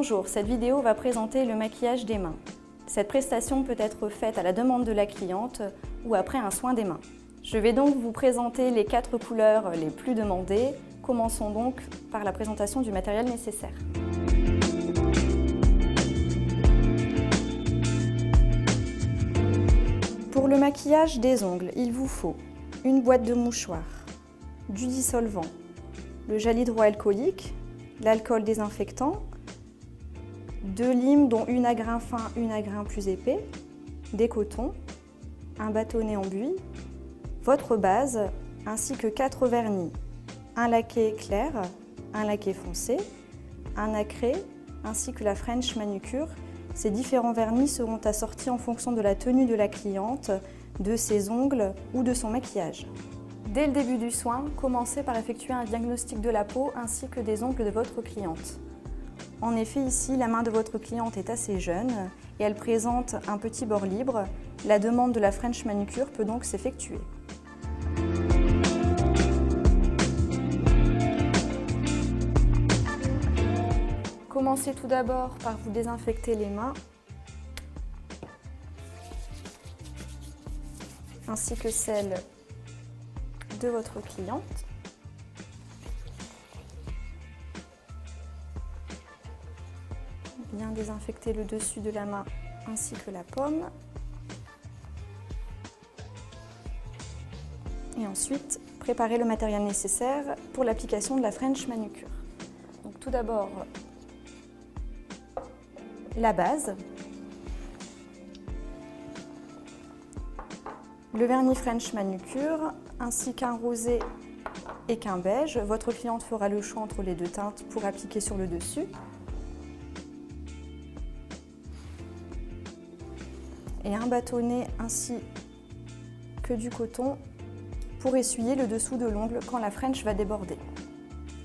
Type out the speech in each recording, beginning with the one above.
Bonjour, cette vidéo va présenter le maquillage des mains. Cette prestation peut être faite à la demande de la cliente ou après un soin des mains. Je vais donc vous présenter les 4 couleurs les plus demandées. Commençons donc par la présentation du matériel nécessaire. Pour le maquillage des ongles, il vous faut une boîte de mouchoirs, du dissolvant, le gel hydroalcoolique, l'alcool désinfectant, 2 limes dont une à grains fins, une à grains plus épais, des cotons, un bâtonnet en buis, votre base ainsi que 4 vernis, un laqué clair, un laqué foncé, un nacré ainsi que la French manucure. Ces différents vernis seront assortis en fonction de la tenue de la cliente, de ses ongles ou de son maquillage. Dès le début du soin, commencez par effectuer un diagnostic de la peau ainsi que des ongles de votre cliente. En effet, ici, la main de votre cliente est assez jeune et elle présente un petit bord libre. La demande de la French manucure peut donc s'effectuer. Commencez tout d'abord par vous désinfecter les mains, ainsi que celles de votre cliente. Bien désinfecter le dessus de la main ainsi que la paume. Et ensuite, préparer le matériel nécessaire pour l'application de la French manucure. Donc tout d'abord, la base, le vernis French manucure, ainsi qu'un rosé et qu'un beige. Votre cliente fera le choix entre les 2 teintes pour appliquer sur le dessus. Et un bâtonnet ainsi que du coton pour essuyer le dessous de l'ongle quand la French va déborder.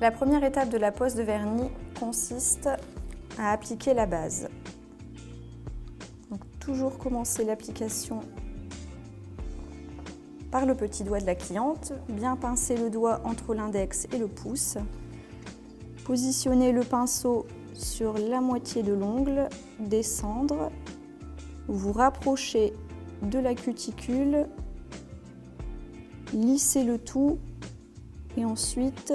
La première étape de la pose de vernis consiste à appliquer la base. Donc, toujours commencer l'application par le petit doigt de la cliente, bien pincer le doigt entre l'index et le pouce, positionner le pinceau sur la moitié de l'ongle, descendre, vous rapprochez de la cuticule, lissez le tout et ensuite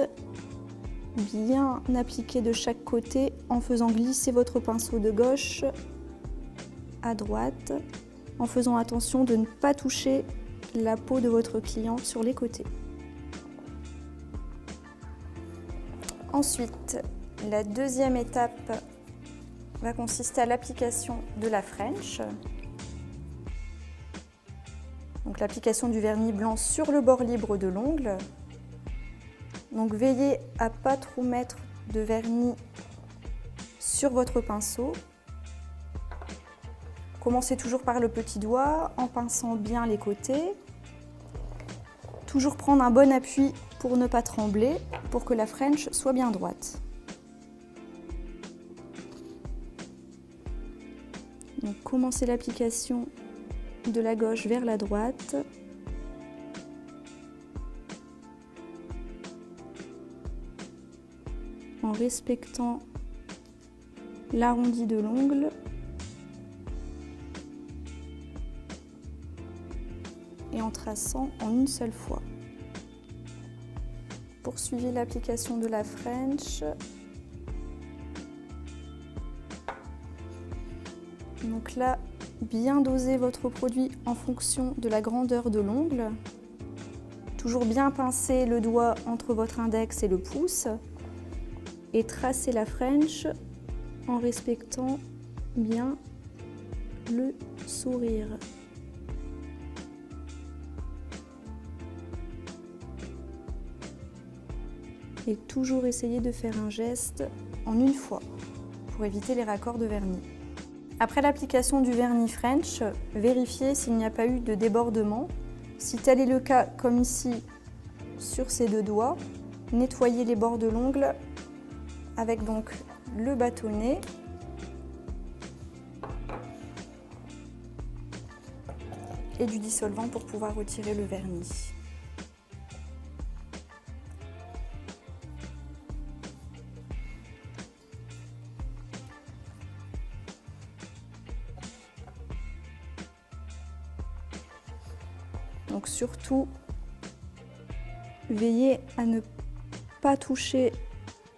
bien appliquer de chaque côté en faisant glisser votre pinceau de gauche à droite, en faisant attention de ne pas toucher la peau de votre cliente sur les côtés. Ensuite, la deuxième étape va consister à l'application de la French. Donc l'application du vernis blanc sur le bord libre de l'ongle. Donc veillez à ne pas trop mettre de vernis sur votre pinceau. Commencez toujours par le petit doigt en pinçant bien les côtés. Toujours prendre un bon appui pour ne pas trembler, pour que la French soit bien droite. Donc commencez l'application de la gauche vers la droite. En respectant l'arrondi de l'ongle. Et en traçant en une seule fois. Poursuivez l'application de la French. Donc là, bien doser votre produit en fonction de la grandeur de l'ongle. Toujours bien pincer le doigt entre votre index et le pouce. Et tracer la French en respectant bien le sourire. Et toujours essayer de faire un geste en une fois pour éviter les raccords de vernis. Après l'application du vernis French, vérifiez s'il n'y a pas eu de débordement. Si tel est le cas, comme ici sur ces 2 doigts, nettoyez les bords de l'ongle avec donc le bâtonnet et du dissolvant pour pouvoir retirer le vernis. Donc surtout, veillez à ne pas toucher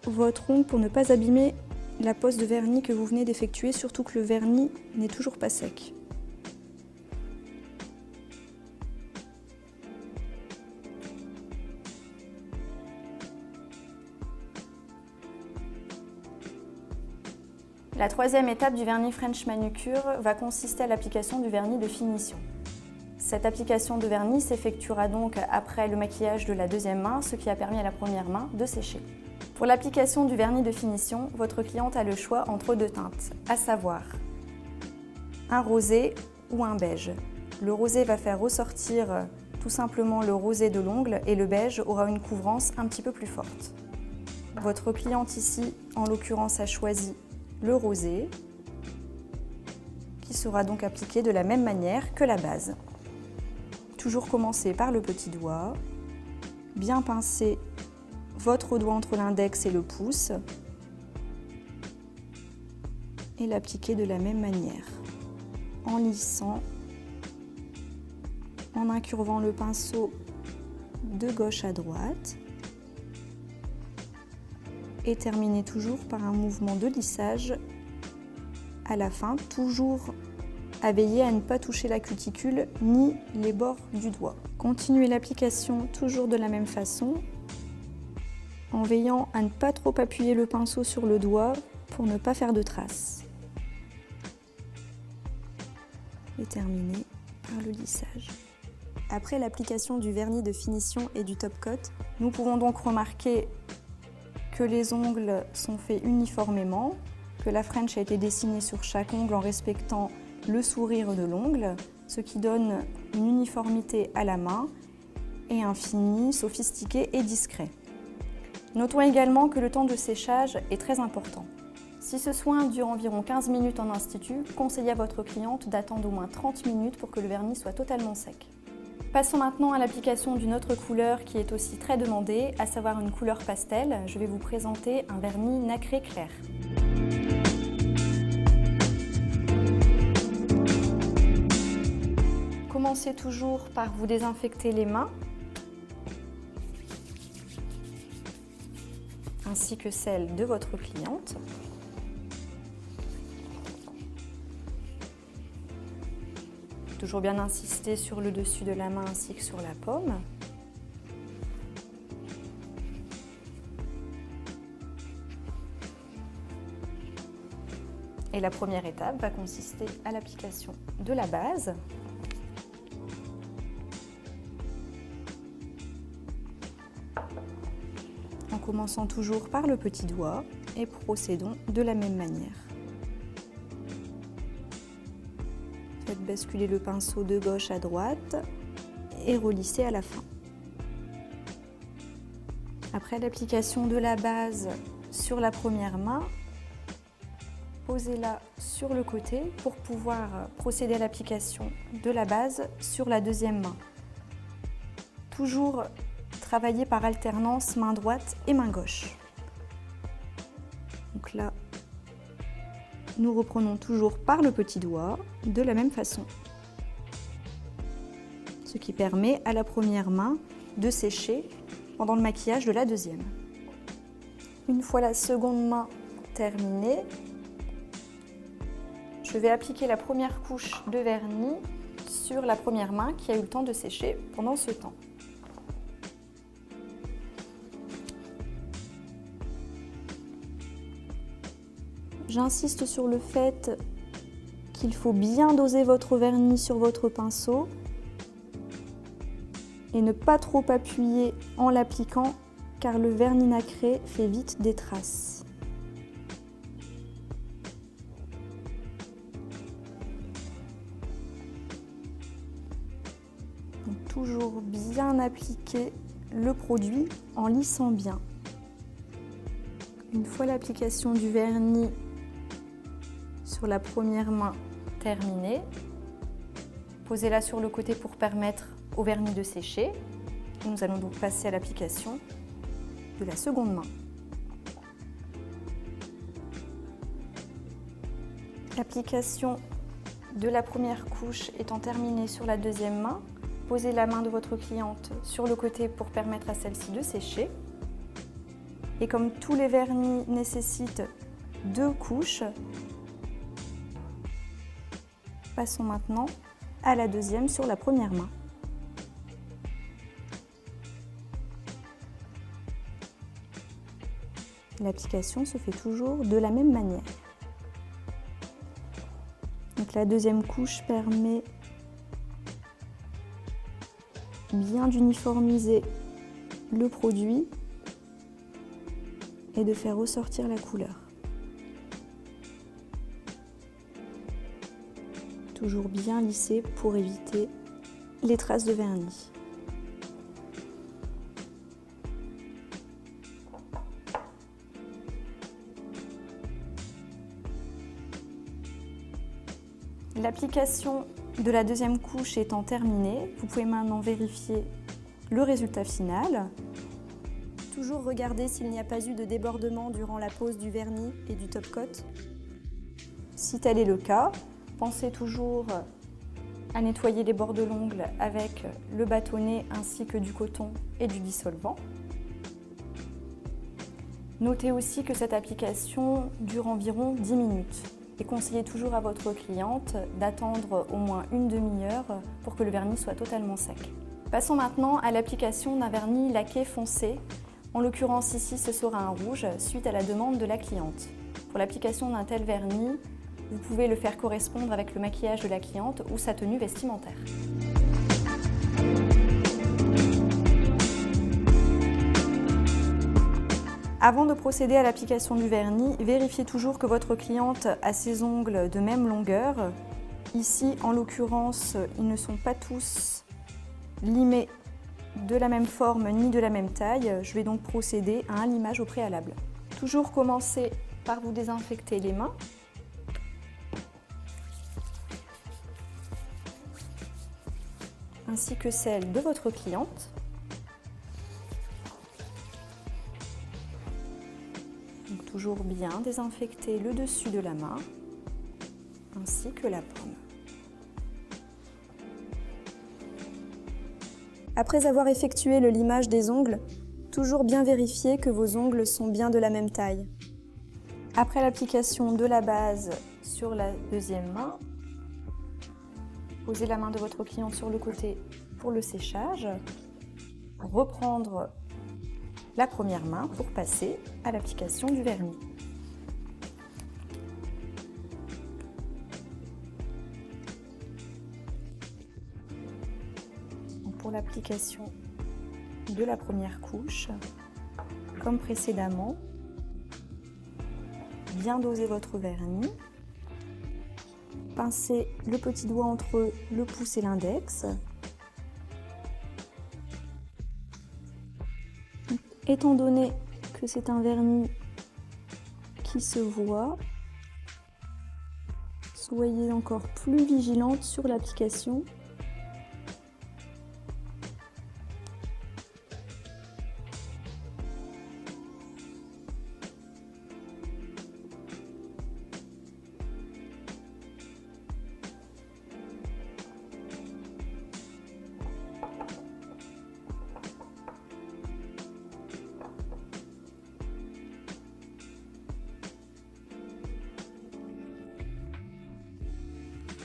votre ongle pour ne pas abîmer la pose de vernis que vous venez d'effectuer, surtout que le vernis n'est toujours pas sec. La troisième étape du vernis French Manucure va consister à l'application du vernis de finition. Cette application de vernis s'effectuera donc après le maquillage de la deuxième main, ce qui a permis à la première main de sécher. Pour l'application du vernis de finition, votre cliente a le choix entre deux teintes, à savoir un rosé ou un beige. Le rosé va faire ressortir tout simplement le rosé de l'ongle et le beige aura une couvrance un petit peu plus forte. Votre cliente ici, en l'occurrence, a choisi le rosé, qui sera donc appliqué de la même manière que la base. Toujours commencer par le petit doigt, bien pincer votre doigt entre l'index et le pouce et l'appliquer de la même manière, en lissant, en incurvant le pinceau de gauche à droite et terminer toujours par un mouvement de lissage à la fin, toujours à veiller à ne pas toucher la cuticule ni les bords du doigt. Continuez l'application toujours de la même façon, en veillant à ne pas trop appuyer le pinceau sur le doigt pour ne pas faire de traces. Et terminer par le lissage. Après l'application du vernis de finition et du top coat, nous pouvons donc remarquer que les ongles sont faits uniformément, que la French a été dessinée sur chaque ongle en respectant le sourire de l'ongle, ce qui donne une uniformité à la main et un fini sophistiqué et discret. Notons également que le temps de séchage est très important. Si ce soin dure environ 15 minutes en institut, conseillez à votre cliente d'attendre au moins 30 minutes pour que le vernis soit totalement sec. Passons maintenant à l'application d'une autre couleur qui est aussi très demandée, à savoir une couleur pastel. Je vais vous présenter un vernis nacré clair. Commencez toujours par vous désinfecter les mains, ainsi que celles de votre cliente. Toujours bien insister sur le dessus de la main ainsi que sur la paume. Et la première étape va consister à l'application de la base. En commençant toujours par le petit doigt et procédons de la même manière. Faites basculer le pinceau de gauche à droite et relissez à la fin. Après l'application de la base sur la première main, posez-la sur le côté pour pouvoir procéder à l'application de la base sur la deuxième main. Toujours travailler par alternance main droite et main gauche. Donc là, nous reprenons toujours par le petit doigt, de la même façon. Ce qui permet à la première main de sécher pendant le maquillage de la deuxième. Une fois la seconde main terminée, je vais appliquer la première couche de vernis sur la première main qui a eu le temps de sécher pendant ce temps. J'insiste sur le fait qu'il faut bien doser votre vernis sur votre pinceau et ne pas trop appuyer en l'appliquant car le vernis nacré fait vite des traces. Donc, toujours bien appliquer le produit en lissant bien. Une fois l'application du vernis sur la première main terminée, posez-la sur le côté pour permettre au vernis de sécher. Nous allons donc passer à l'application de la seconde main. L'application de la première couche étant terminée sur la deuxième main, Posez la main de votre cliente sur le côté pour permettre à celle-ci de sécher. Et comme tous les vernis nécessitent 2 couches, passons maintenant à la deuxième sur la première main. L'application se fait toujours de la même manière. Donc la deuxième couche permet bien d'uniformiser le produit et de faire ressortir la couleur. Toujours bien lisser pour éviter les traces de vernis. L'application de la deuxième couche étant terminée, vous pouvez maintenant vérifier le résultat final. Toujours regarder s'il n'y a pas eu de débordement durant la pose du vernis et du top coat. Si tel est le cas, pensez toujours à nettoyer les bords de l'ongle avec le bâtonnet ainsi que du coton et du dissolvant. Notez aussi que cette application dure environ 10 minutes et conseillez toujours à votre cliente d'attendre au moins une demi-heure pour que le vernis soit totalement sec. Passons maintenant à l'application d'un vernis laqué foncé. En l'occurrence ici, ce sera un rouge suite à la demande de la cliente. Pour l'application d'un tel vernis, vous pouvez le faire correspondre avec le maquillage de la cliente ou sa tenue vestimentaire. Avant de procéder à l'application du vernis, vérifiez toujours que votre cliente a ses ongles de même longueur. Ici, en l'occurrence, ils ne sont pas tous limés de la même forme ni de la même taille. Je vais donc procéder à un limage au préalable. Toujours commencer par vous désinfecter les mains. Ainsi que celle de votre cliente. Donc, toujours bien désinfecter le dessus de la main ainsi que la paume. Après avoir effectué le limage des ongles, toujours bien vérifier que vos ongles sont bien de la même taille. Après l'application de la base sur la deuxième main, posez la main de votre cliente sur le côté pour le séchage. Reprendre la première main pour passer à l'application du vernis. Pour l'application de la première couche, comme précédemment, bien doser votre vernis. Pincez le petit doigt entre le pouce et l'index. Étant donné que c'est un vernis qui se voit, soyez encore plus vigilante sur l'application.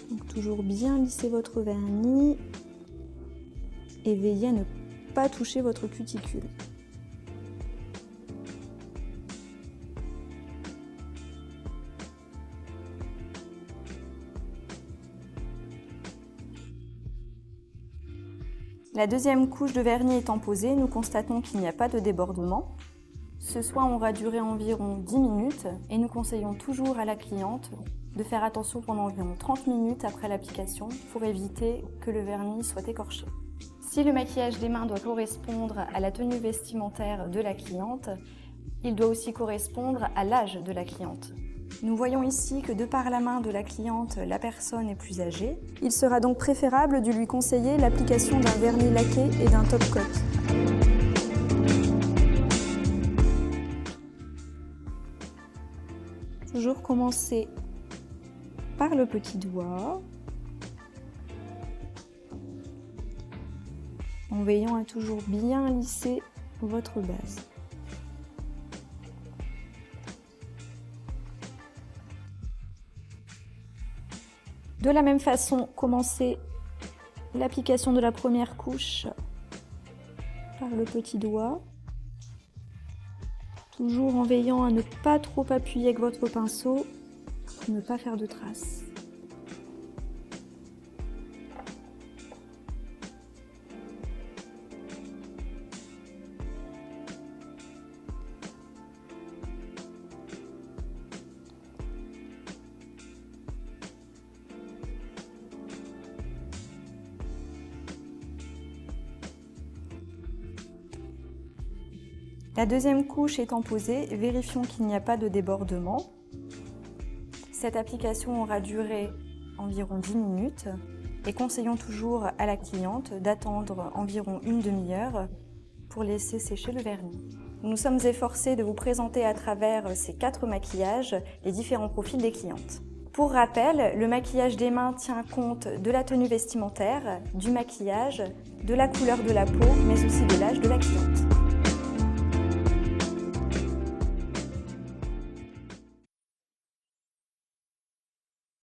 Donc, toujours bien lisser votre vernis et veillez à ne pas toucher votre cuticule. La deuxième couche de vernis étant posée, nous constatons qu'il n'y a pas de débordement. Ce soin aura duré environ 10 minutes et nous conseillons toujours à la cliente de faire attention pendant environ 30 minutes après l'application pour éviter que le vernis soit écorché. Si le maquillage des mains doit correspondre à la tenue vestimentaire de la cliente, il doit aussi correspondre à l'âge de la cliente. Nous voyons ici que de par la main de la cliente, la personne est plus âgée. Il sera donc préférable de lui conseiller l'application d'un vernis laqué et d'un top coat. Toujours commencer par le petit doigt. en veillant à toujours bien lisser votre base. De la même façon, commencez l'application de la première couche par le petit doigt, toujours en veillant à ne pas trop appuyer avec votre pinceau pour ne pas faire de traces. La deuxième couche étant posée, vérifions qu'il n'y a pas de débordement. Cette application aura duré environ 10 minutes et conseillons toujours à la cliente d'attendre environ une demi-heure pour laisser sécher le vernis. Nous nous sommes efforcés de vous présenter à travers ces 4 maquillages les différents profils des clientes. Pour rappel, le maquillage des mains tient compte de la tenue vestimentaire, du maquillage, de la couleur de la peau, mais aussi de l'âge de la cliente.